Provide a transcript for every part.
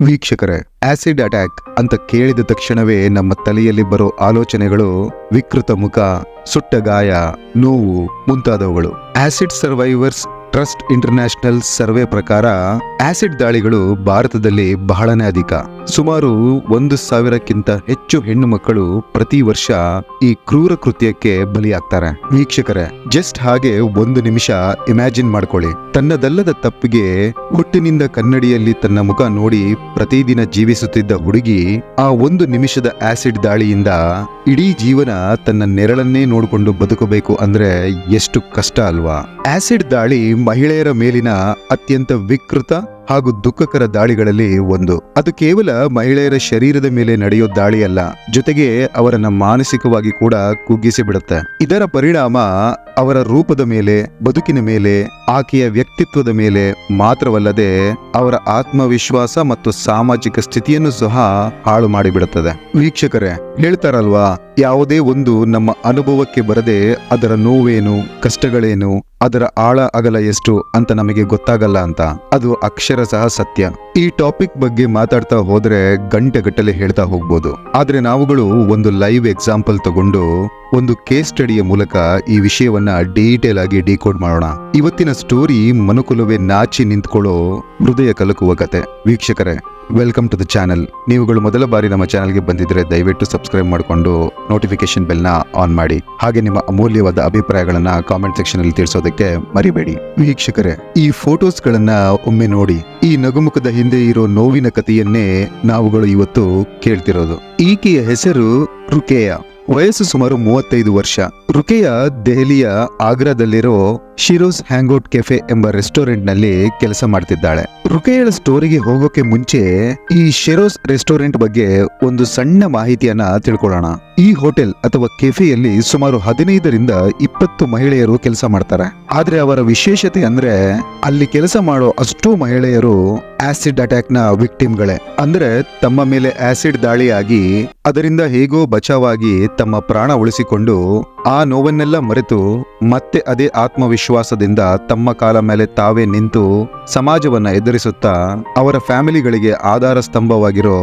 ವೀಕ್ಷಕರೇ, acid attack ಅಂತ ಕೇಳಿದ ತಕ್ಷಣವೇ ನಮ್ಮ ತಲೆಯಲ್ಲಿ ಬರೋ ಆಲೋಚನೆಗಳು ವಿಕೃತ ಮುಖ, ಸುಟ್ಟ ಗಾಯ, ನೋವು ಮುಂತಾದವುಗಳು. Acid survivors trust international survey ಪ್ರಕಾರ ಆಸಿಡ್ ದಾಳಿಗಳು ಭಾರತದಲ್ಲಿ ಬಹಳನೇ ಅಧಿಕ. ಸುಮಾರು 1,000ಕ್ಕಿಂತ ಹೆಚ್ಚು ಹೆಣ್ಣು ಮಕ್ಕಳು ಪ್ರತಿ ವರ್ಷ ಈ ಕ್ರೂರ ಕೃತ್ಯಕ್ಕೆ ಬಲಿಯಾಗ್ತಾರೆ. ವೀಕ್ಷಕರೇ, ಜಸ್ಟ್ ಹಾಗೆ ಒಂದು ನಿಮಿಷ ಇಮ್ಯಾಜಿನ್ ಮಾಡ್ಕೊಳ್ಳಿ. ತನ್ನದಲ್ಲದ ತಪ್ಪಿಗೆ ಹುಟ್ಟಿನಿಂದ ಕನ್ನಡಿಯಲ್ಲಿ ತನ್ನ ಮುಖ ನೋಡಿ ಪ್ರತಿದಿನ ಜೀವಿಸುತ್ತಿದ್ದ ಹುಡುಗಿ ಆ ಒಂದು ನಿಮಿಷದ ಆಸಿಡ್ ದಾಳಿಯಿಂದ ಇಡೀ ಜೀವನ ತನ್ನ ನೆರಳನ್ನೇ ನೋಡಿಕೊಂಡು ಬದುಕಬೇಕು ಅಂದ್ರೆ ಎಷ್ಟು ಕಷ್ಟ ಅಲ್ವಾ? ಆಸಿಡ್ ದಾಳಿ ಮಹಿಳೆಯರ ಮೇಲಿನ ಅತ್ಯಂತ ವಿಕೃತ ಹಾಗೂ ದುಃಖಕರ ದಾಳಿಗಳಲ್ಲಿ ಒಂದು. ಅದು ಕೇವಲ ಮಹಿಳೆಯರ ಶರೀರದ ಮೇಲೆ ನಡೆಯೋ ದಾಳಿ ಅಲ್ಲ, ಜೊತೆಗೆ ಅವರನ್ನ ಮಾನಸಿಕವಾಗಿ ಕೂಡ ಕುಗ್ಗಿಸಿ ಬಿಡುತ್ತೆ. ಇದರ ಪರಿಣಾಮ ಅವರ ರೂಪದ ಮೇಲೆ, ಬದುಕಿನ ಮೇಲೆ, ಆಕೆಯ ವ್ಯಕ್ತಿತ್ವದ ಮೇಲೆ ಮಾತ್ರವಲ್ಲದೆ ಅವರ ಆತ್ಮವಿಶ್ವಾಸ ಮತ್ತು ಸಾಮಾಜಿಕ ಸ್ಥಿತಿಯನ್ನು ಸಹ ಹಾಳು ಮಾಡಿಬಿಡುತ್ತದೆ. ವೀಕ್ಷಕರೇ, ಹೇಳ್ತಾರಲ್ವಾ, ಯಾವುದೇ ಒಂದು ನಮ್ಮ ಅನುಭವಕ್ಕೆ ಬರದೆ ಅದರ ನೋವೇನು, ಕಷ್ಟಗಳೇನು, ಅದರ ಆಳ ಅಗಲ ಎಷ್ಟು ಅಂತ ನಮಗೆ ಗೊತ್ತಾಗಲ್ಲ ಅಂತ. ಅದು ಅಕ್ಷರಶಃ ಸತ್ಯ. ಈ ಟಾಪಿಕ್ ಬಗ್ಗೆ ಮಾತಾಡ್ತಾ ಹೋದ್ರೆ ಗಂಟೆಗಟ್ಟಲೆ ಹೇಳ್ತಾ ಹೋಗ್ಬೋದು. ಆದ್ರೆ ನಾವುಗಳು ಒಂದು ಲೈವ್ ಎಕ್ಸಾಂಪಲ್ ತಗೊಂಡು ಒಂದು ಕೇಸ್ ಸ್ಟಡಿಯ ಮೂಲಕ ಈ ವಿಷಯವನ್ನ ಡೀಟೇಲ್ ಆಗಿ ಡಿಕೋಡ್ ಮಾಡೋಣ. ಇವತ್ತಿನ ಸ್ಟೋರಿ ಮನುಕುಲವೇ ನಾಚಿ ನಿಂತ್ಕೊಳ್ಳೋ ಹೃದಯ ಕಲಕುವ ಕತೆ. ವೀಕ್ಷಕರೇ, ವೆಲ್ಕಮ್ ಟು ದ ಚಾನೆಲ್. ನೀವುಗಳು ಮೊದಲ ಬಾರಿ ನಮ್ಮ ಚಾನೆಲ್ಗೆ ಬಂದಿದ್ರೆ ದಯವಿಟ್ಟು ಸಬ್ಸ್ಕ್ರೈಬ್ ಮಾಡಿಕೊಂಡು ನೋಟಿಫಿಕೇಶನ್ ಬೆಲ್ನ ಆನ್ ಮಾಡಿ. ಹಾಗೆ ನಿಮ್ಮ ಅಮೂಲ್ಯವಾದ ಅಭಿಪ್ರಾಯಗಳನ್ನ ಕಾಮೆಂಟ್ ಸೆಕ್ಷನ್ ಅಲ್ಲಿ ತಿಳಿಸೋದಕ್ಕೆ ಮರಿಬೇಡಿ. ವೀಕ್ಷಕರೇ, ಈ ಫೋಟೋಸ್ ಗಳನ್ನ ಒಮ್ಮೆ ನೋಡಿ. ಈ ನಗುಮುಖದ ಹಿಂದೆ ಇರೋ ನೋವಿನ ಕಥೆಯನ್ನೇ ನಾವುಗಳು ಇವತ್ತು ಕೇಳ್ತಿರೋದು. ಈಕೆಯ ಹೆಸರು ರುಕೇಯಾ. ವಯಸ್ಸು ಸುಮಾರು 35 ವರ್ಷ. ರುಕೇಯಾ ದೆಹಲಿಯ ಆಗ್ರಾದಲ್ಲಿರೋ ಶಿರೋಸ್ ಹ್ಯಾಂಗ್ಔಟ್ ಕೆಫೆ ಎಂಬ ರೆಸ್ಟೋರೆಂಟ್ ನಲ್ಲಿ ಕೆಲಸ ಮಾಡ್ತಿದ್ದಾಳೆ. ರುಕೇಯಾಳ ಸ್ಟೋರಿಗೆ ಹೋಗೋಕೆ ಮುಂಚೆ ಈ ಶಿರೋಸ್ ರೆಸ್ಟೋರೆಂಟ್ ಬಗ್ಗೆ ಒಂದು ಸಣ್ಣ ಮಾಹಿತಿಯನ್ನ ತಿಳ್ಕೊಳ್ಳೋಣ. ಈ ಹೋಟೆಲ್ ಅಥವಾ ಕೆಫೆಯಲ್ಲಿ ಸುಮಾರು 15ರಿಂದ 20 ಮಹಿಳೆಯರು ಕೆಲಸ ಮಾಡ್ತಾರೆ. ಆದ್ರೆ ಅವರ ವಿಶೇಷತೆ ಅಂದ್ರೆ ಅಲ್ಲಿ ಕೆಲಸ ಮಾಡೋ ಅಷ್ಟೂ ಮಹಿಳೆಯರು ಆಸಿಡ್ ಅಟ್ಯಾಕ್ ನ ವಿಕ್ಟಿಮ್ಗಳೇ. ಅಂದ್ರೆ ತಮ್ಮ ಮೇಲೆ ಆಸಿಡ್ ದಾಳಿಯಾಗಿ ಅದರಿಂದ ಹೇಗೋ ಬಚಾವಾಗಿ ತಮ್ಮ ಪ್ರಾಣ ಉಳಿಸಿಕೊಂಡು ಆ ನೋವನ್ನೆಲ್ಲ ಮರೆತು ಮತ್ತೆ ಅದೇ ಆತ್ಮವಿಶ್ವಾಸದಿಂದ ತಮ್ಮ ಕಾಲ ಮೇಲೆ ತಾವೇ ನಿಂತು ಸಮಾಜವನ್ನ ಎದುರಿಸುತ್ತಾ ಅವರ ಫ್ಯಾಮಿಲಿಗಳಿಗೆ ಆಧಾರ ಸ್ತಂಭವಾಗಿರೋ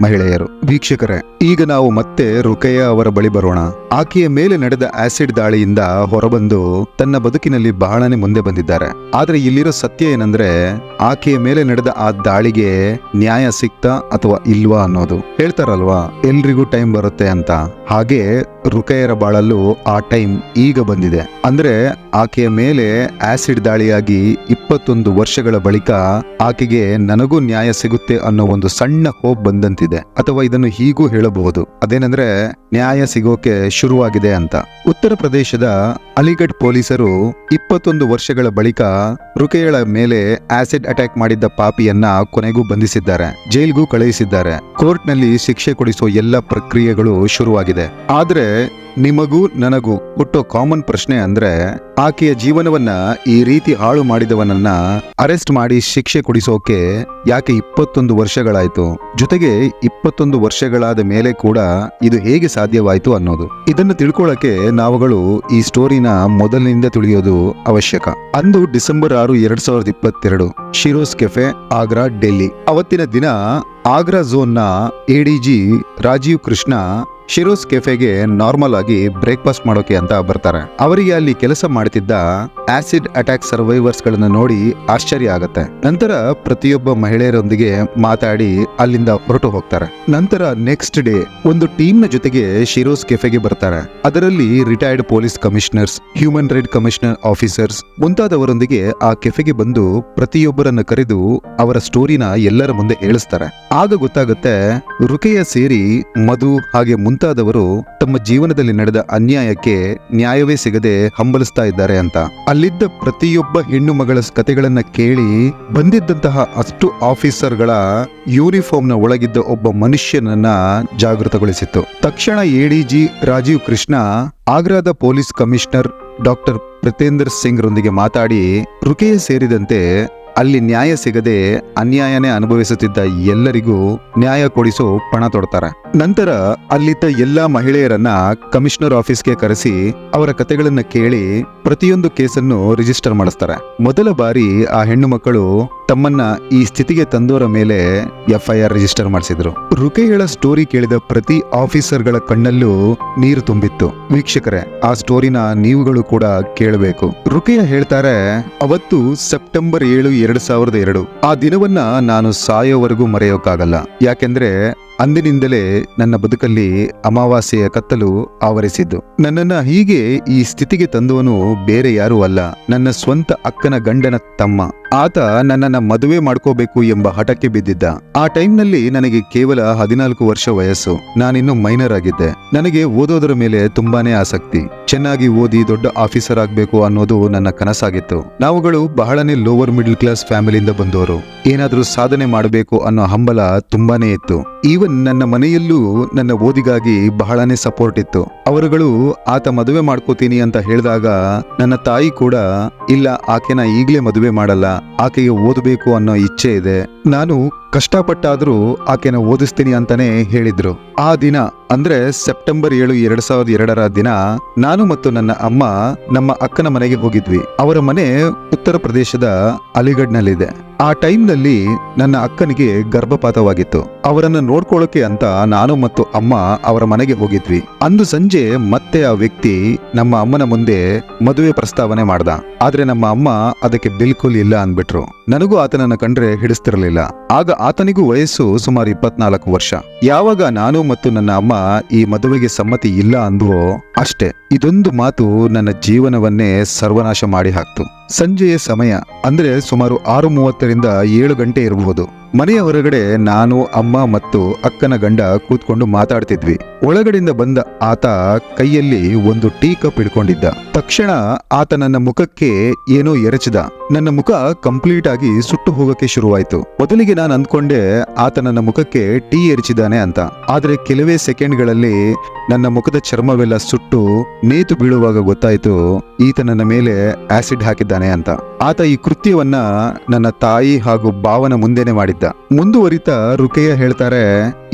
ಮಹಿಳೆಯರು. ವೀಕ್ಷಕರೇ, ಈಗ ನಾವು ಮತ್ತೆ ರುಕೇಯಾ ಅವರ ಬಳಿ ಬರೋಣ. ಆಕೆಯ ಮೇಲೆ ನಡೆದ ಆಸಿಡ್ ದಾಳಿಯಿಂದ ಹೊರಬಂದು ತನ್ನ ಬದುಕಿನಲ್ಲಿ ಬಹಳನೇ ಮುಂದೆ ಬಂದಿದ್ದಾರೆ. ಆದ್ರೆ ಇಲ್ಲಿರೋ ಸತ್ಯ ಏನಂದ್ರೆ, ಆಕೆಯ ಮೇಲೆ ನಡೆದ ಆ ದಾಳಿಗೆ ನ್ಯಾಯ ಸಿಕ್ತಾ ಅಥವಾ ಇಲ್ವಾ ಅನ್ನೋದು. ಹೇಳ್ತಾರಲ್ವಾ, ಎಲ್ರಿಗೂ ಟೈಮ್ ಬರುತ್ತೆ ಅಂತ. ಹಾಗೆ ರುಕೇಯರ ಬಾಳಲ್ಲೂ ಆ ಟೈಮ್ ಈಗ ಬಂದಿದೆ. ಅಂದ್ರೆ ಆಕೆಯ ಮೇಲೆ ಆಸಿಡ್ ದಾಳಿಯಾಗಿ 21 ವರ್ಷಗಳ ಬಳಿಕ ಆಕೆಗೆ ನನಗೂ ನ್ಯಾಯ ಸಿಗುತ್ತೆ ಅನ್ನೋ ಒಂದು ಸಣ್ಣ ಹೋಪ್ ಬಂದಂತಿದೆ. ಅಥವಾ ಇದನ್ನು ಹೀಗೂ ಹೇಳಬಹುದು, ಅದೇನಂದ್ರೆ ನ್ಯಾಯ ಸಿಗೋಕೆ ಶುರುವಾಗಿದೆ ಅಂತ. ಉತ್ತರ ಪ್ರದೇಶದ ಅಲಿಗಢ್ ಪೊಲೀಸರು 21 ವರ್ಷಗಳ ಬಳಿಕ ರುಕೇಯಾಳ ಮೇಲೆ ಆಸಿಡ್ ಅಟ್ಯಾಕ್ ಮಾಡಿದ್ದ ಪಾಪಿಯನ್ನ ಕೊನೆಗೂ ಬಂಧಿಸಿದ್ದಾರೆ, ಜೈಲ್ಗೂ ಕಳುಹಿಸಿದ್ದಾರೆ. ಕೋರ್ಟ್ನಲ್ಲಿ ಶಿಕ್ಷೆ ಕೊಡಿಸೋ ಎಲ್ಲ ಪ್ರಕ್ರಿಯೆಗಳು ಶುರುವಾಗಿದೆ. ಆದ್ರೆ ನಿಮಗೂ ನನಗೂ ಹುಟ್ಟೋ ಕಾಮನ್ ಪ್ರಶ್ನೆ ಅಂದ್ರೆ, ಆಕೆಯ ಜೀವನವನ್ನ ಈ ರೀತಿ ಹಾಳು ಮಾಡಿದವನನ್ನ ಅರೆಸ್ಟ್ ಮಾಡಿ ಶಿಕ್ಷೆ ಕೊಡಿಸೋಕೆ ಯಾಕೆ 21 ವರ್ಷಗಳಾಯ್ತು? ಜೊತೆಗೆ 21 ವರ್ಷಗಳಾದ ಮೇಲೆ ಕೂಡ ಇದು ಹೇಗೆ ಸಾಧ್ಯವಾಯ್ತು ಅನ್ನೋದು. ಇದನ್ನು ತಿಳ್ಕೊಳ್ಳಕ್ಕೆ ನಾವುಗಳು ಈ ಸ್ಟೋರಿನ ಮೊದಲಿನಿಂದ ತಿಳಿಯೋದು ಅವಶ್ಯಕ. ಅಂದು ಡಿಸೆಂಬರ್ 6, 2022, ಶಿರೋಸ್ ಕೆಫೆ, ಆಗ್ರಾ, ಡೆಲ್ಲಿ. ಅವತ್ತಿನ ದಿನ ಆಗ್ರಾ ಝೋನ್ನ ಎಡಿಜಿ ರಾಜೀವ್ ಕೃಷ್ಣ ಶಿರೋಸ್ ಕೆಫೆಗೆ ನಾರ್ಮಲ್ ಆಗಿ ಬ್ರೇಕ್ಫಾಸ್ಟ್ ಮಾಡೋಕೆ ಅಂತ ಬರ್ತಾರೆ. ಅವರಿಗೆ ಅಲ್ಲಿ ಕೆಲಸ ಮಾಡ್ತಿದ್ದ ಆಸಿಡ್ ಅಟ್ಯಾಕ್ ಸರ್ವೈವರ್ಸ್ ಗಳನ್ನ ನೋಡಿ ಆಶ್ಚರ್ಯ ಆಗತ್ತೆ. ನಂತರ ಪ್ರತಿಯೊಬ್ಬ ಮಹಿಳೆಯರೊಂದಿಗೆ ಮಾತಾಡಿ ಅಲ್ಲಿಂದ ಹೊರಟು ಹೋಗ್ತಾರೆ. ನಂತರ ನೆಕ್ಸ್ಟ್ ಡೇ ಒಂದು ಟೀಮ್ ನ ಜೊತೆಗೆ ಶಿರೋಸ್ ಕೆಫೆಗೆ ಬರ್ತಾರೆ. ಅದರಲ್ಲಿ retired police commissioners, human right commissioner officers ಮುಂತಾದವರೊಂದಿಗೆ ಆ ಕೆಫೆಗೆ ಬಂದು ಪ್ರತಿಯೊಬ್ಬರನ್ನ ಕರೆದು ಅವರ ಸ್ಟೋರಿನ ಎಲ್ಲರ ಮುಂದೆ ಹೇಳಿಸ್ತಾರೆ. ಆಗ ಗೊತ್ತಾಗುತ್ತೆ, ರುಕೇಯಾ ಸೇರಿ ಮಧು ಹಾಗೆ ಮುಂತಾದವರು ತಮ್ಮ ಜೀವನದಲ್ಲಿ ನಡೆದ ಅನ್ಯಾಯಕ್ಕೆ ನ್ಯಾಯವೇ ಸಿಗದೆ ಹಂಬಲಿಸ್ತಾ ಇದ್ದಾರೆ ಅಂತ. ಅಲ್ಲಿದ್ದ ಪ್ರತಿಯೊಬ್ಬ ಹೆಣ್ಣು ಮಗಳ ಕತೆಗಳನ್ನ ಕೇಳಿ ಬಂದಿದ್ದಂತಹ ಅಷ್ಟು ಆಫೀಸರ್ಗಳ ಯೂನಿಫಾರ್ಮ್ ನ ಒಳಗಿದ್ದ ಒಬ್ಬ ಮನುಷ್ಯನನ್ನ ಜಾಗೃತಗೊಳಿಸಿತ್ತು. ತಕ್ಷಣ ಎಡಿಜಿ ರಾಜೀವ್ ಕೃಷ್ಣ ಆಗ್ರಾದ police commissioner doctor Pritinder Singh ರೊಂದಿಗೆ ಮಾತಾಡಿ ರುಕೇಯಾ ಸೇರಿದಂತೆ ಅಲ್ಲಿ ನ್ಯಾಯ ಸಿಗದೆ ಅನ್ಯಾಯನೇ ಅನುಭವಿಸುತ್ತಿದ್ದ ಎಲ್ಲರಿಗೂ ನ್ಯಾಯ ಕೊಡಿಸೋ ಪಣ ತೊಡ್ತಾರೆ. ನಂತರ ಅಲ್ಲಿದ್ದ ಎಲ್ಲಾ ಮಹಿಳೆಯರನ್ನ ಕಮಿಷನರ್ ಆಫೀಸ್ಗೆ ಕರೆಸಿ ಅವರ ಕತೆಗಳನ್ನ ಕೇಳಿ ಪ್ರತಿಯೊಂದು ಕೇಸನ್ನು ರಿಜಿಸ್ಟರ್ ಮಾಡಿಸ್ತಾರೆ. ಮೊದಲ ಬಾರಿ ಆ ಹೆಣ್ಣು ಮಕ್ಕಳು ತಮ್ಮನ್ನ ಈ ಸ್ಥಿತಿಗೆ ತಂದೋರ ಮೇಲೆ FIR ರಿಜಿಸ್ಟರ್ ಮಾಡಿಸಿದ್ರು. ರುಕೇಯಳ ಸ್ಟೋರಿ ಕೇಳಿದ ಪ್ರತಿ ಆಫೀಸರ್ಗಳ ಕಣ್ಣಲ್ಲೂ ನೀರು ತುಂಬಿತ್ತು. ವೀಕ್ಷಕರೇ, ಆ ಸ್ಟೋರಿನ ನೀವುಗಳು ಕೂಡ ಕೇಳಬೇಕು. ರುಕೇಯ ಹೇಳ್ತಾರೆ, ಅವತ್ತು ಸೆಪ್ಟೆಂಬರ್ 7, 2002 ಆ ದಿನವನ್ನ ನಾನು ಸಾಯೋವರೆಗೂ ಮರೆಯೋಕ್ಕಾಗಲ್ಲ. ಯಾಕೆಂದ್ರೆ ಅಂದಿನಿಂದಲೇ ನನ್ನ ಬದುಕಲ್ಲಿ ಅಮಾವಾಸ್ಯೆಯ ಕತ್ತಲು ಆವರಿಸಿದ್ದು. ನನ್ನನ್ನ ಹೀಗೆ ಈ ಸ್ಥಿತಿಗೆ ತಂದವನು ಬೇರೆ ಯಾರೂ ಅಲ್ಲ, ನನ್ನ ಸ್ವಂತ ಅಕ್ಕನ ಗಂಡನ ತಮ್ಮ. ಆತ ನನ್ನನ್ನ ಮದುವೆ ಮಾಡ್ಕೋಬೇಕು ಎಂಬ ಹಠಕ್ಕೆ ಬಿದ್ದಿದ್ದ. ಆ ಟೈಮ್ನಲ್ಲಿ ನನಗೆ ಕೇವಲ 14 ವರ್ಷ ವಯಸ್ಸು. ನಾನಿನ್ನು ಮೈನರ್ ಆಗಿದ್ದೆ. ನನಗೆ ಓದೋದರ ಮೇಲೆ ತುಂಬಾನೇ ಆಸಕ್ತಿ. ಚೆನ್ನಾಗಿ ಓದಿ ದೊಡ್ಡ ಆಫೀಸರ್ ಆಗ್ಬೇಕು ಅನ್ನೋದು ನನ್ನ ಕನಸಾಗಿತ್ತು. ನಾವುಗಳು ಬಹಳನೇ ಲೋವರ್ ಮಿಡಲ್ ಕ್ಲಾಸ್ ಫ್ಯಾಮಿಲಿಯಿಂದ ಬಂದವರು. ಏನಾದ್ರೂ ಸಾಧನೆ ಮಾಡಬೇಕು ಅನ್ನೋ ಹಂಬಲ ತುಂಬಾನೇ ಇತ್ತು. ಈವನ್ ನನ್ನ ಮನೆಯಲ್ಲೂ ನನ್ನ ಓದಿಗಾಗಿ ಬಹಳನೇ ಸಪೋರ್ಟ್ ಇತ್ತು. ಅವರುಗಳು ಆತ ಮದುವೆ ಮಾಡ್ಕೋತೀನಿ ಅಂತ ಹೇಳಿದಾಗ ನನ್ನ ತಾಯಿ ಕೂಡ ಇಲ್ಲ, ಆಕೆನ ಈಗ್ಲೇ ಮದುವೆ ಮಾಡಲ್ಲ, ಆಕೆಗೆ ಓದಬೇಕು ಅನ್ನೋ ಇಚ್ಛೆ ಇದೆ, ನಾನು ಕಷ್ಟಪಟ್ಟಾದ್ರೂ ಆಕೆನ ಓದಿಸ್ತೀನಿ ಅಂತಾನೆ ಹೇಳಿದ್ರು. ಆ ದಿನ ಅಂದ್ರೆ ಸೆಪ್ಟೆಂಬರ್ 7, 2002 ದಿನ ನಾನು ಮತ್ತು ನನ್ನ ಅಮ್ಮ ನಮ್ಮ ಅಕ್ಕನ ಮನೆಗೆ ಹೋಗಿದ್ವಿ. ಅವರ ಮನೆ ಉತ್ತರ ಪ್ರದೇಶದ ಅಲಿಗಢ್ನಲ್ಲಿದೆ. ಆ ಟೈಮ್ನಲ್ಲಿ ನನ್ನ ಅಕ್ಕನಿಗೆ ಗರ್ಭಪಾತವಾಗಿತ್ತು. ಅವರನ್ನ ನೋಡ್ಕೊಳ್ಳೋಕೆ ಅಂತ ನಾನು ಮತ್ತು ಅಮ್ಮ ಅವರ ಮನೆಗೆ ಹೋಗಿದ್ವಿ. ಅಂದು ಸಂಜೆ ಮತ್ತೆ ಆ ವ್ಯಕ್ತಿ ನಮ್ಮ ಅಮ್ಮನ ಮುಂದೆ ಮದುವೆ ಪ್ರಸ್ತಾವನೆ ಮಾಡ್ದ. ಆದ್ರೆ ನಮ್ಮ ಅಮ್ಮ ಅದಕ್ಕೆ ಬಿಲ್ಕುಲ್ ಇಲ್ಲ ಅಂದ್ಬಿಟ್ರು. ನನಗೂ ಆತನನ್ನ ಕಂಡ್ರೆ ಹಿಡಿಸ್ತಿರ್ಲಿಲ್ಲ. ಆಗ ಆತನಿಗೂ ವಯಸ್ಸು ಸುಮಾರು 24 ವರ್ಷ. ಯಾವಾಗ ನಾನು ಮತ್ತು ನನ್ನ ಅಮ್ಮ ಈ ಮದುವೆಗೆ ಸಮ್ಮತಿ ಇಲ್ಲ ಅಂದ್ವೋ ಅಷ್ಟೇ, ಇದೊಂದು ಮಾತು ನನ್ನ ಜೀವನವನ್ನೇ ಸರ್ವನಾಶ ಮಾಡಿ ಹಾಕ್ತು. ಸಂಜೆಯ ಸಮಯ ಅಂದ್ರೆ ಸುಮಾರು 6:30ರಿಂದ 7 ಗಂಟೆ ಇರಬಹುದು. ಮನೆಯ ಹೊರಗಡೆ ನಾನು, ಅಮ್ಮ ಮತ್ತು ಅಕ್ಕನ ಗಂಡ ಕೂತ್ಕೊಂಡು ಮಾತಾಡ್ತಿದ್ವಿ. ಒಳಗಡೆಯಿಂದ ಬಂದ ಆತ ಕೈಯಲ್ಲಿ ಒಂದು ಟೀ ಕಪ್ ಹಿಡ್ಕೊಂಡಿದ್ದ. ತಕ್ಷಣ ಆತ ನನ್ನ ಮುಖಕ್ಕೆ ಏನೋ ಎರಚಿದ. ನನ್ನ ಮುಖ ಕಂಪ್ಲೀಟ್ ಆಗಿ ಸುಟ್ಟು ಹೋಗಕ್ಕೆ ಶುರುವಾಯ್ತು. ಮೊದಲಿಗೆ ನಾನು ಅಂದ್ಕೊಂಡೆ ಆತ ನನ್ನ ಮುಖಕ್ಕೆ ಟೀ ಎರಚಿದಾನೆ ಅಂತ. ಆದ್ರೆ ಕೆಲವೇ ಸೆಕೆಂಡ್ಗಳಲ್ಲಿ ನನ್ನ ಮುಖದ ಚರ್ಮವೆಲ್ಲ ಸುಟ್ಟು ನೇತು ಬೀಳುವಾಗ ಗೊತ್ತಾಯ್ತು ಈತ ನನ್ನ ಮೇಲೆ ಆಸಿಡ್ ಹಾಕಿದ್ದಾನೆ ಅಂತ. ಆತ ಈ ಕೃತ್ಯವನ್ನ ನನ್ನ ತಾಯಿ ಹಾಗೂ ಭಾವನ ಮುಂದೆನೆ ಮಾಡಿದ್ದ. ಮುಂದುವರಿತ ರುಕೇಯ ಹೇಳ್ತಾರೆ,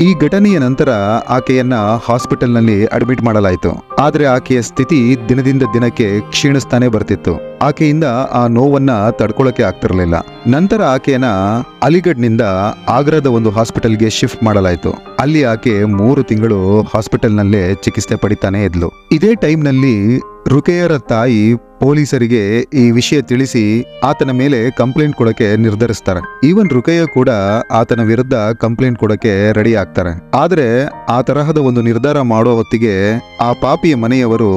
ಈ ಘಟನೆಯ ನಂತರ ಆಕೆಯನ್ನ ಹಾಸ್ಪಿಟಲ್ ನಲ್ಲಿ ಅಡ್ಮಿಟ್ ಮಾಡಲಾಯಿತು. ಆದ್ರೆ ಆಕೆಯ ಸ್ಥಿತಿ ದಿನದಿಂದ ದಿನಕ್ಕೆ ಕ್ಷೀಣಿಸ್ತಾನೆ ಬರ್ತಿತ್ತು. ಆಕೆಯಿಂದ ಆ ನೋವನ್ನ ತಡ್ಕೊಳಕ್ಕೆ ಆಗ್ತಿರ್ಲಿಲ್ಲ. ನಂತರ ಆಕೆಯನ್ನ ಅಲಿಗಢ್ನಿಂದ ಆಗ್ರಾದ ಒಂದು ಹಾಸ್ಪಿಟಲ್ಗೆ ಶಿಫ್ಟ್ ಮಾಡಲಾಯಿತು. ಅಲ್ಲಿ ಆಕೆ 3 ತಿಂಗಳು ಹಾಸ್ಪಿಟಲ್ ನಲ್ಲೇ ಚಿಕಿತ್ಸೆ ಪಡಿತಾನೆ ಇದ್ಲು. ಇದೇ ಟೈಮ್ನಲ್ಲಿ ರುಕೇಯರ ತಾಯಿ ಪೊಲೀಸರಿಗೆ ಈ ವಿಷಯ ತಿಳಿಸಿ ಆತನ ಮೇಲೆ ಕಂಪ್ಲೇಂಟ್ ಕೊಡಕ್ಕೆ ನಿರ್ಧರಿಸ್ತಾರೆ. ಈವನ್ ರುಕೇಯ ಕೂಡ ಆತನ ವಿರುದ್ಧ ಕಂಪ್ಲೇಂಟ್ ಕೊಡಕ್ಕೆ ರೆಡಿ ಆಗ್ತಾರೆ. ಆದ್ರೆ ಆ ತರಹದ ಒಂದು ನಿರ್ಧಾರ ಮಾಡೋ ಹೊತ್ತಿಗೆ ಆ ಪಾಪಿಯ ಮನೆಯವರು,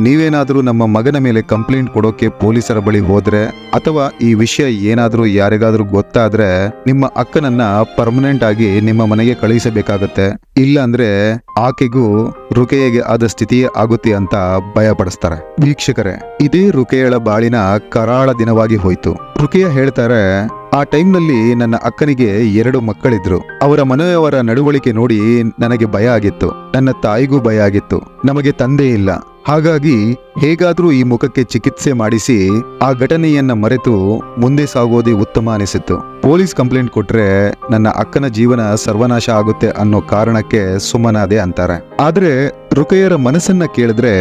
ನೀವೇನಾದ್ರೂ ನಮ್ಮ ಮಗನ ಮೇಲೆ ಕಂಪ್ಲೇಂಟ್ ಕೊಡೋಕೆ ಪೊಲೀಸರ ಬಳಿ ಹೋದ್ರೆ ಅಥವಾ ಈ ವಿಷಯ ಏನಾದ್ರೂ ಯಾರಿಗಾದ್ರೂ ಗೊತ್ತಾದ್ರೆ ನಿಮ್ಮ ಅಕ್ಕನನ್ನ ಪರ್ಮನೆಂಟ್ ಆಗಿ ನಿಮ್ಮ ಮನೆಗೆ ಕಳುಹಿಸಬೇಕಾಗತ್ತೆ, ಇಲ್ಲ ಅಂದ್ರೆ ಆಕೆಗೂ ರುಕೇಯಗೆ ಆದ ಸ್ಥಿತಿಯೇ ಆಗುತ್ತೆ ಅಂತ ಭಯ ಪಡಿಸ್ತಾರೆ. ವೀಕ್ಷಕರೇ, ಇದೇ ರುಕೇಯಳ ಬಾಳಿನ ಕರಾಳ ದಿನವಾಗಿ ಹೋಯ್ತು. ರುಕೇಯ ಹೇಳ್ತಾರೆ, ಆ ಟೈಮ್ನಲ್ಲಿ ನನ್ನ ಅಕ್ಕನಿಗೆ 2 ಮಕ್ಕಳಿದ್ರು. ಅವರ ಮನೆಯವರ ನಡವಳಿಕೆ ನೋಡಿ ನನಗೆ ಭಯ ಆಗಿತ್ತು. ನನ್ನ ತಾಯಿಗೂ ಭಯ ಆಗಿತ್ತು. ನಮಗೆ ತಂದೆ ಇಲ್ಲ. ಹಾಗಾಗಿ ಹೇಗಾದ್ರೂ ಈ ಮುಖಕ್ಕೆ ಚಿಕಿತ್ಸೆ ಮಾಡಿಸಿ ಆ ಘಟನೆಯನ್ನ ಮರೆತು ಮುಂದೆ ಸಾಗೋದೇ ಉತ್ತಮ ಅನಿಸಿತ್ತು. ಪೊಲೀಸ್ ಕಂಪ್ಲೇಂಟ್ ಕೊಟ್ರೆ ನನ್ನ ಅಕ್ಕನ ಜೀವನ ಸರ್ವನಾಶ ಆಗುತ್ತೆ ಅನ್ನೋ ಕಾರಣಕ್ಕೆ ಸುಮ್ಮನಾದೆ ಅಂತಾರೆ. ಆದ್ರೆ ರುಕೇಯರ ಮನಸ್ಸನ್ನ ಕೇಳಿದ್ರೆ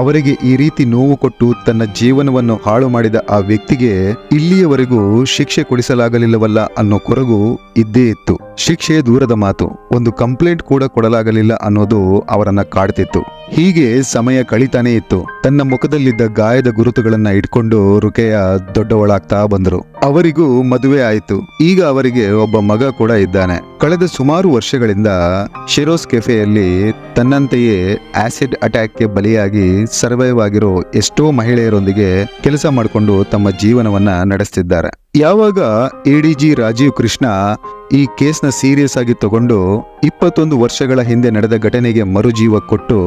ಅವರಿಗೆ ಈ ರೀತಿ ನೋವು ಕೊಟ್ಟು ತನ್ನ ಜೀವನವನ್ನು ಹಾಳು ಮಾಡಿದ ಆ ವ್ಯಕ್ತಿಗೆ ಇಲ್ಲಿಯವರೆಗೂ ಶಿಕ್ಷೆ ಕೊಡಿಸಲಾಗಲಿಲ್ಲವಲ್ಲ ಅನ್ನೋ ಕೊರಗು ಇದ್ದೇ ಇತ್ತು. ಶಿಕ್ಷೆ ದೂರದ ಮಾತು, ಒಂದು ಕಂಪ್ಲೇಂಟ್ ಕೂಡ ಕೊಡಲಾಗಲಿಲ್ಲ ಅನ್ನೋದು ಅವರನ್ನ ಕಾಡ್ತಿತ್ತು. ಹೀಗೆ ಸಮಯ ಕಳೀತಾನೆ ಇತ್ತು. ತನ್ನ ಮುಖದಲ್ಲಿದ್ದ ಗಾಯದ ಗುರುತುಗಳನ್ನ ಇಟ್ಕೊಂಡು ರುಕೇಯ ದೊಡ್ಡವಳಾಗ್ತಾ ಬಂದರು. ಅವರಿಗೂ ಮದುವೆ ಆಯಿತು. ಈಗ ಅವರಿಗೆ ಒಬ್ಬ ಮಗ ಕೂಡ ಇದ್ದಾನೆ. ಕಳೆದ ಸುಮಾರು ವರ್ಷಗಳಿಂದ ಶಿರೋಸ್ ಕೆಫೆಯಲ್ಲಿ ತನ್ನಂತೆಯೇ ಆಸಿಡ್ ಅಟ್ಯಾಕ್ಗೆ ಬಲಿಯಾಗಿ ಸರ್ವೈವ್ ಆಗಿರೋ ಎಷ್ಟೋ ಮಹಿಳೆಯರೊಂದಿಗೆ ಕೆಲಸ ಮಾಡಿಕೊಂಡು ತಮ್ಮ ಜೀವನವನ್ನ ನಡೆಸ್ತಿದ್ದಾರೆ. ಯಾವಾಗ ADG ರಾಜೀವ್ ಕೃಷ್ಣ ಈ ಕೇಸ್ನ ಸೀರಿಯಸ್ ಆಗಿ ತಗೊಂಡು 21 ವರ್ಷಗಳ ಹಿಂದೆ ನಡೆದ ಘಟನೆಗೆ ಮರುಜೀವ ಕೊಟ್ಟು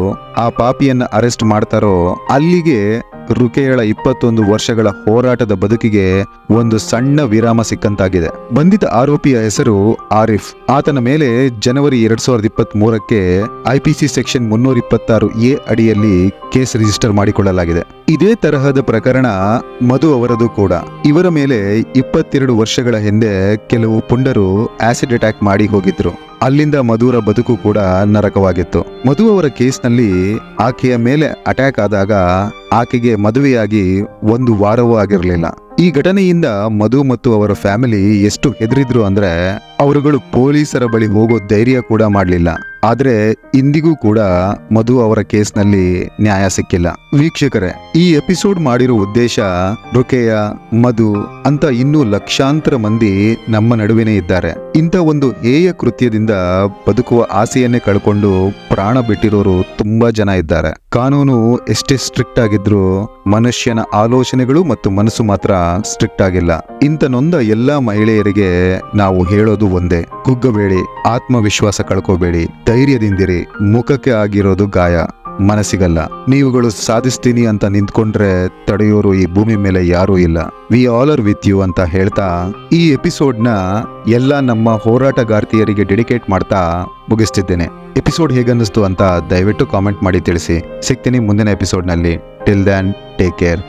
ಆ ಪಾಪಿಯನ್ನ ಅರೆಸ್ಟ್ ಮಾಡ್ತಾರೋ ಅಲ್ಲಿಗೆ ರುಕೇಯಳ 21 ವರ್ಷಗಳ ಹೋರಾಟದ ಬದುಕಿಗೆ ಒಂದು ಸಣ್ಣ ವಿರಾಮ ಸಿಕ್ಕಂತಾಗಿದೆ. ಬಂಧಿತ ಆರೋಪಿಯ ಹೆಸರು ಆರಿಫ್. ಆತನ ಮೇಲೆ ಜನವರಿ 2023ಕ್ಕೆ IPC ಸೆಕ್ಷನ್ 326A ಅಡಿಯಲ್ಲಿ ಕೇಸ್ ರಿಜಿಸ್ಟರ್ ಮಾಡಿಕೊಳ್ಳಲಾಗಿದೆ. ಇದೇ ತರಹದ ಪ್ರಕರಣ ಮಧು ಅವರದು ಕೂಡ. ಇವರ ಮೇಲೆ 22 ವರ್ಷಗಳ ಹಿಂದೆ ಕೆಲವು ಪುಂಡರು ಆಸಿಡ್ ಅಟ್ಯಾಕ್ ಮಾಡಿ ಹೋಗಿದ್ರು. ಅಲ್ಲಿಂದ ಮಧುರ ಬದುಕು ಕೂಡ ನರಕವಾಗಿತ್ತು. ಮಧು ಅವರ ಕೇಸ್ನಲ್ಲಿ ಆಕೆಯ ಮೇಲೆ ಅಟ್ಯಾಕ್ ಆದಾಗ ಆಕೆಗೆ ಮದುವೆಯಾಗಿ 1 ವಾರವೂ ಆಗಿರಲಿಲ್ಲ. ಈ ಘಟನೆಯಿಂದ ಮಧು ಮತ್ತು ಅವರ ಫ್ಯಾಮಿಲಿ ಎಷ್ಟು ಹೆದರಿದ್ರು ಅಂದ್ರೆ ಅವರುಗಳು ಪೊಲೀಸರ ಬಳಿ ಹೋಗೋ ಧೈರ್ಯ ಕೂಡ ಮಾಡಲಿಲ್ಲ. ಆದ್ರೆ ಇಂದಿಗೂ ಕೂಡ ಮಧು ಅವರ ಕೇಸ್ನಲ್ಲಿ ನ್ಯಾಯ ಸಿಕ್ಕಿಲ್ಲ. ವೀಕ್ಷಕರೇ, ಈ ಎಪಿಸೋಡ್ ಮಾಡಿರೋ ಉದ್ದೇಶ ರುಕೆಯ, ಮಧು ಅಂತ ಇನ್ನೂ ಲಕ್ಷಾಂತರ ಮಂದಿ ನಮ್ಮ ನಡುವೆನೇ ಇದ್ದಾರೆ. ಇಂಥ ಒಂದು ಹೇಯ ಕೃತ್ಯದಿಂದ ಬದುಕುವ ಆಸೆಯನ್ನೇ ಕಳ್ಕೊಂಡು ಪ್ರಾಣ ಬಿಟ್ಟಿರೋರು ತುಂಬಾ ಜನ ಇದ್ದಾರೆ. ಕಾನೂನು ಎಷ್ಟೇ ಸ್ಟ್ರಿಕ್ಟ್ ಆಗಿದ್ರು ಮನುಷ್ಯನ ಆಲೋಚನೆಗಳು ಮತ್ತು ಮನಸ್ಸು ಮಾತ್ರ ಸ್ಟ್ರಿಕ್ಟ್ ಆಗಿಲ್ಲ. ಇಂಥ ನೊಂದ ಎಲ್ಲಾ ಮಹಿಳೆಯರಿಗೆ ನಾವು ಹೇಳೋದು ಒಂದೇ: ಕುಗ್ಗಬೇಡಿ, ಆತ್ಮವಿಶ್ವಾಸ ಕಳ್ಕೋಬೇಡಿ, ಧೈರ್ಯದಿಂದಿರಿ. ಮುಖಕ್ಕೆ ಆಗಿರೋದು ಗಾಯ, ಮನಸ್ಸಿಗಲ್ಲ. ನೀವುಗಳು ಸಾಧಿಸ್ತೀನಿ ಅಂತ ನಿಂತ್ಕೊಂಡ್ರೆ ತಡೆಯೋರು ಈ ಭೂಮಿ ಮೇಲೆ ಯಾರೂ ಇಲ್ಲ. We all are with you ಅಂತ ಹೇಳ್ತಾ ಈ ಎಪಿಸೋಡ್ನ ಎಲ್ಲ ನಮ್ಮ ಹೋರಾಟಗಾರ್ತಿಯರಿಗೆ ಡೆಡಿಕೇಟ್ ಮಾಡ್ತಾ ಮುಗಿಸ್ತಿದ್ದೇನೆ. ಎಪಿಸೋಡ್ ಹೇಗನ್ನಿಸ್ತು ಅಂತ ದಯವಿಟ್ಟು ಕಾಮೆಂಟ್ ಮಾಡಿ ತಿಳಿಸಿ. ಸಿಗ್ತೀನಿ ಮುಂದಿನ ಎಪಿಸೋಡ್ನಲ್ಲಿ. Till then, take care.